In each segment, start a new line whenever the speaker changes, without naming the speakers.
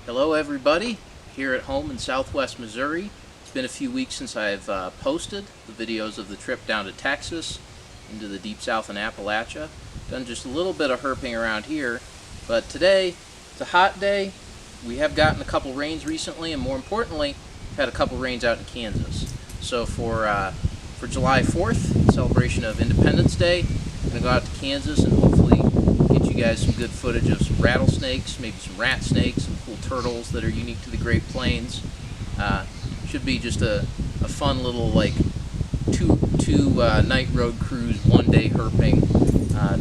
Hello everybody, here at home in southwest Missouri. It's been a few weeks since I've posted the videos of the trip down to Texas, into the deep south in Appalachia. Done just a little bit of herping around here, but today it's a hot day. We have gotten a couple rains recently, and more importantly, we've had a couple rains out in Kansas. So for July 4th, celebration of Independence Day, I'm going to go out to Kansas and hopefully get you guys some good footage of some rattlesnakes, maybe some rat snakes, some cool turtles that are unique to the Great Plains. Should be just a fun little like two night road cruise, one-day herping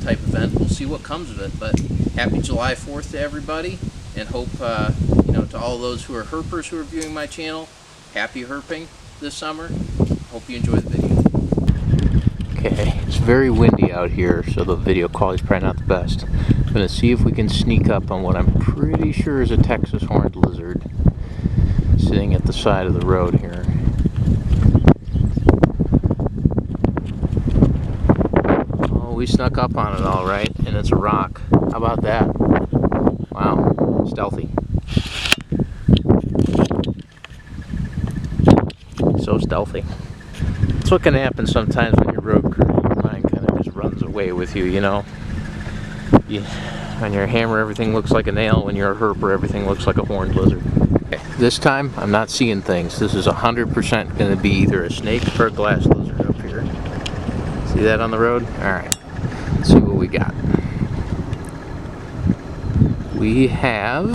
type event. We'll see what comes of it, but happy July 4th to everybody, and hope to all those who are herpers who are viewing my channel, happy herping this summer. Hope you enjoy the video. Okay, it's very windy out here, so the video quality is probably not the best. I'm going to see if we can sneak up on what I'm pretty sure is a Texas horned lizard sitting at the side of the road here. Oh, we snuck up on it all right, and it's a rock. How about that? Wow, stealthy. So stealthy. That's what can happen sometimes when you're road cruising. Your mind kind of just runs away with you, you know. On your hammer, everything looks like a nail. When you're a herper, everything looks like a horned lizard. Okay, this time, I'm not seeing things. This is 100% going to be either a snake or a glass lizard up here. See that on the road? Alright, let's see what we got. We have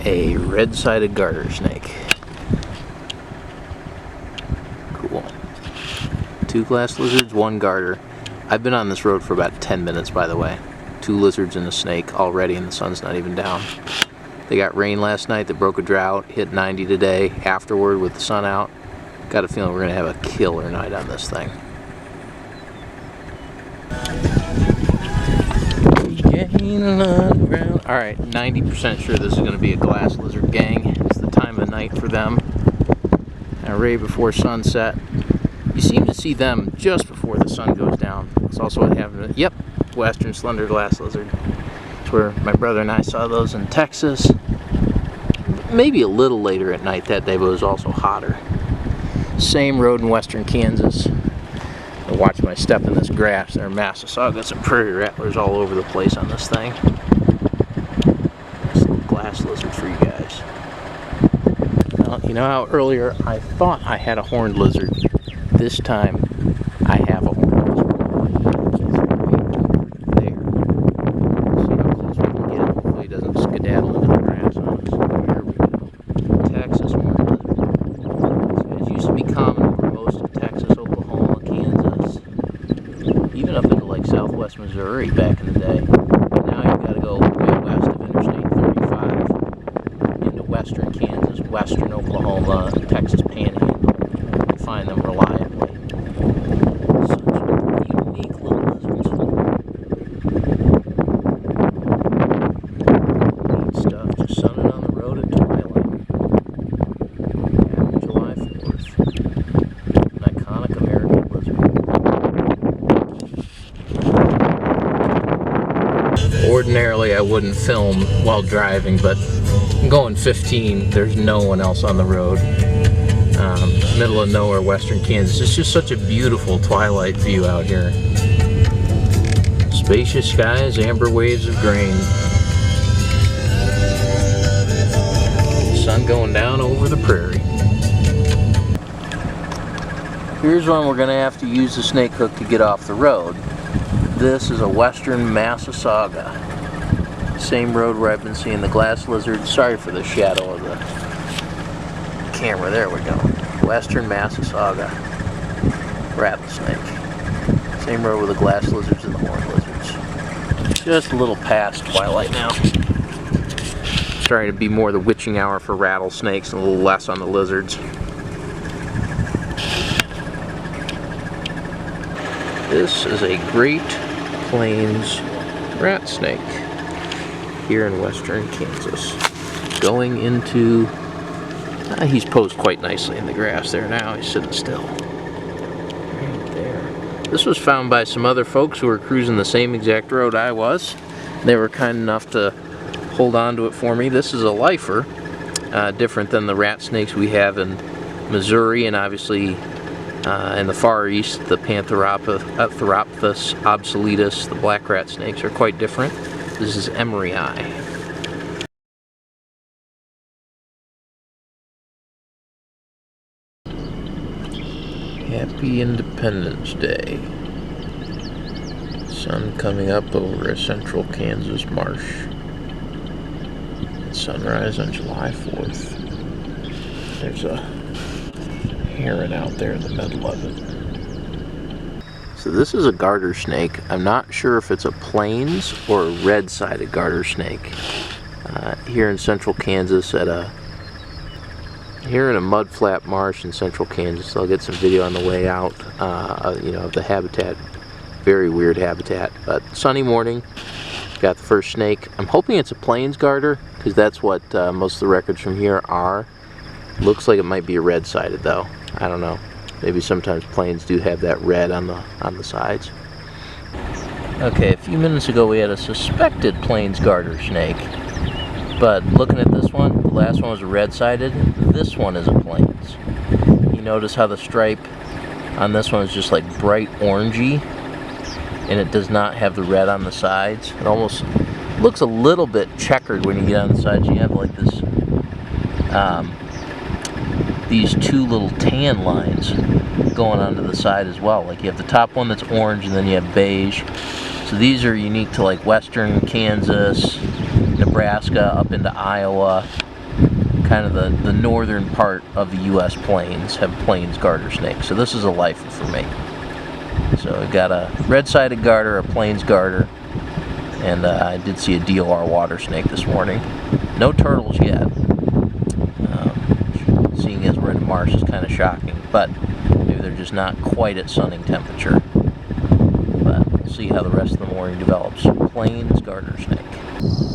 a red-sided garter snake. Cool. 2 glass lizards, 1 garter. I've been on this road for about 10 minutes, by the way. 2 lizards and a snake already, and the sun's not even down. They got rain last night that broke a drought, hit 90 today. Afterward, with the sun out, got a feeling we're going to have a killer night on this thing. Alright, 90% sure this is going to be a glass lizard gang. It's the time of night for them. Right before sunset. You seem to see them just before the sun goes down. That's also what happened. Yep, western slender glass lizard. That's where my brother and I saw those in Texas. Maybe a little later at night that day, but it was also hotter. Same road in western Kansas. Watch my step in this grass. There are Massasaugas and prairie rattlers all over the place on this thing. Nice little glass lizard for you guys. Well, you know how earlier I thought I had a horned lizard? This time I have a horned lizard. There. See how close we can get him. Hopefully he doesn't skedaddle into the grass on us. There we go. Texas horned lizard. These guys used to be common over most of Texas, Oklahoma, Kansas, even up into like southwest Missouri back in the day. But now you've got to go way west of Interstate 35 into western Kansas, western Oklahoma, Texas Panhandle, and find them reliably. Such unique little lizards. Neat stuff, just sunning on the road at twilight. Happy July 4th. An iconic American lizard. Ordinarily I wouldn't film while driving, but I'm going 15, there's no one else on the road. Middle of nowhere, western Kansas. It's just such a beautiful twilight view out here. Spacious skies, amber waves of grain. Sun going down over the prairie. Here's one we're going to have to use the snake hook to get off the road. This is a western Massasauga. Same road where I've been seeing the glass lizard. Sorry for the shadow of the camera. There we go. Western Massasauga rattlesnake. Same road with the glass lizards and the horned lizards. Just a little past twilight now. Starting to be more the witching hour for rattlesnakes and a little less on the lizards. This is a Great Plains rat snake here in western Kansas. Going into, he's posed quite nicely in the grass there now. He's sitting still. Right there. This was found by some other folks who were cruising the same exact road I was. They were kind enough to hold on to it for me. This is a lifer, different than the rat snakes we have in Missouri, and obviously in the Far East, the Pantheropithus obsoletus, the black rat snakes, are quite different. This is emery-eye. Happy Independence Day. Sun coming up over a central Kansas marsh. Sunrise on July 4th. There's a heron out there in the middle of it. So this is a garter snake. I'm not sure if it's a plains or a red-sided garter snake. Here in central Kansas here in a mudflat marsh in central Kansas. I'll get some video on the way out, you know, of the habitat. Very weird habitat, but sunny morning. Got the first snake. I'm hoping it's a plains garter, because that's what most of the records from here are. Looks like it might be a red-sided though. I don't know. Maybe sometimes plains do have that red on the sides. Okay, a few minutes ago we had a suspected plains garter snake. But looking at this one, the last one was a red-sided. This one is a plains. You notice how the stripe on this one is just like bright orangey, and it does not have the red on the sides. It almost looks a little bit checkered when you get on the sides. You have like this, these two little tan lines going onto the side as well. Like you have the top one that's orange, and then you have beige. So these are unique to like western Kansas, Nebraska, up into Iowa, kind of the northern part of the U.S. plains have plains garter snakes. So this is a lifer for me. So we got a red-sided garter, a plains garter, and I did see a DOR water snake this morning. No turtles yet. Seeing as we're in a marsh is kind of shocking, but maybe they're just not quite at sunning temperature. But we'll see how the rest of the morning develops. Plains garter snake.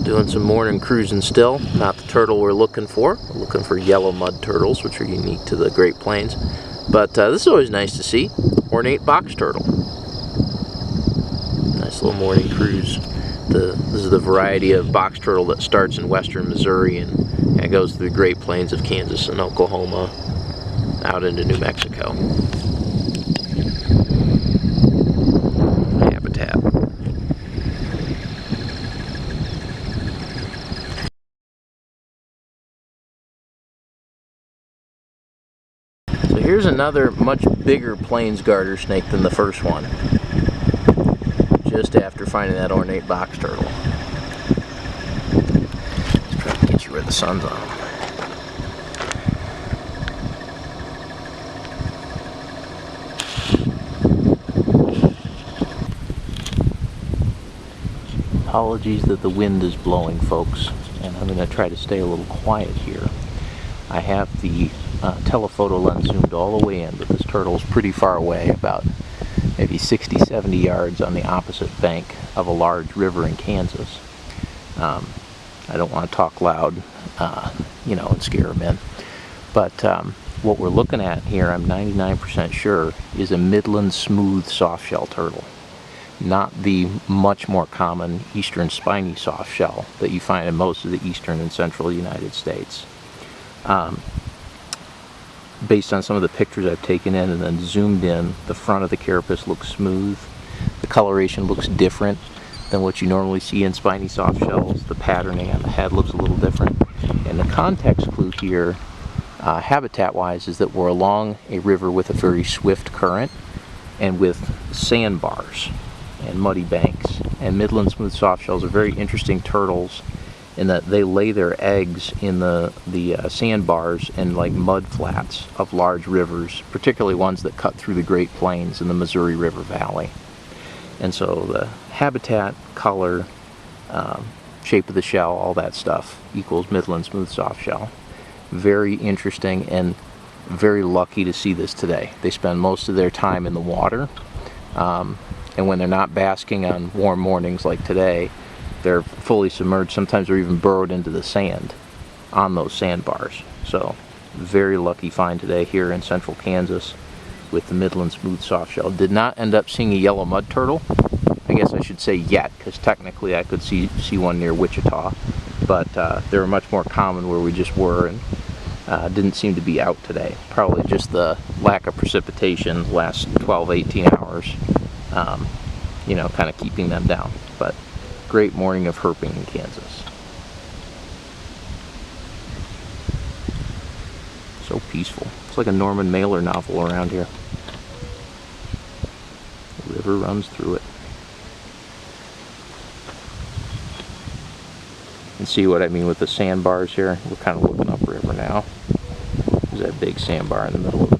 Doing some morning cruising still. Not the turtle we're looking for. We're looking for yellow mud turtles, which are unique to the Great Plains. But this is always nice to see. Ornate box turtle. Nice little morning cruise. This is the variety of box turtle that starts in western Missouri and goes through the Great Plains of Kansas and Oklahoma out into New Mexico. Habitat. So here's another much bigger plains garter snake than the first one. Just after finding that ornate box turtle. Let's try to get you where the sun's on them. Apologies that the wind is blowing, folks, and I'm going to try to stay a little quiet here. I have the telephoto lens zoomed all the way in, but this turtle is pretty far away, about maybe 60-70 yards on the opposite bank of a large river in Kansas. I don't want to talk loud, you know, and scare them in. But what we're looking at here, I'm 99% sure, is a Midland smooth softshell turtle. Not the much more common eastern spiny softshell that you find in most of the eastern and central United States. Based on some of the pictures I've taken in and then zoomed in, the front of the carapace looks smooth. The coloration looks different than what you normally see in spiny softshells. The patterning on the head looks a little different. And the context clue here, habitat-wise, is that we're along a river with a very swift current and with sandbars and muddy banks. And Midland smooth softshells are very interesting turtles in that they lay their eggs in the sandbars and like mud flats of large rivers, particularly ones that cut through the Great Plains in the Missouri River Valley. And so the habitat, color, shape of the shell, all that stuff equals Midland smooth softshell. Very interesting and very lucky to see this today. They spend most of their time in the water, and when they're not basking on warm mornings like today, they're fully submerged. Sometimes they're even burrowed into the sand on those sandbars. So very lucky find today here in central Kansas with the Midland smooth softshell. Did not end up seeing a yellow mud turtle. I guess I should say yet, because technically I could see one near Wichita. but they were much more common where we just were, and didn't seem to be out today. Probably just the lack of precipitation the last 12-18 hours, you know, kind of keeping them down. But great morning of herping in Kansas. So peaceful. It's like a Norman Mailer novel around here. The river runs through it. And see what I mean with the sandbars here? We're kind of looking upriver now. There's that big sandbar in the middle of it.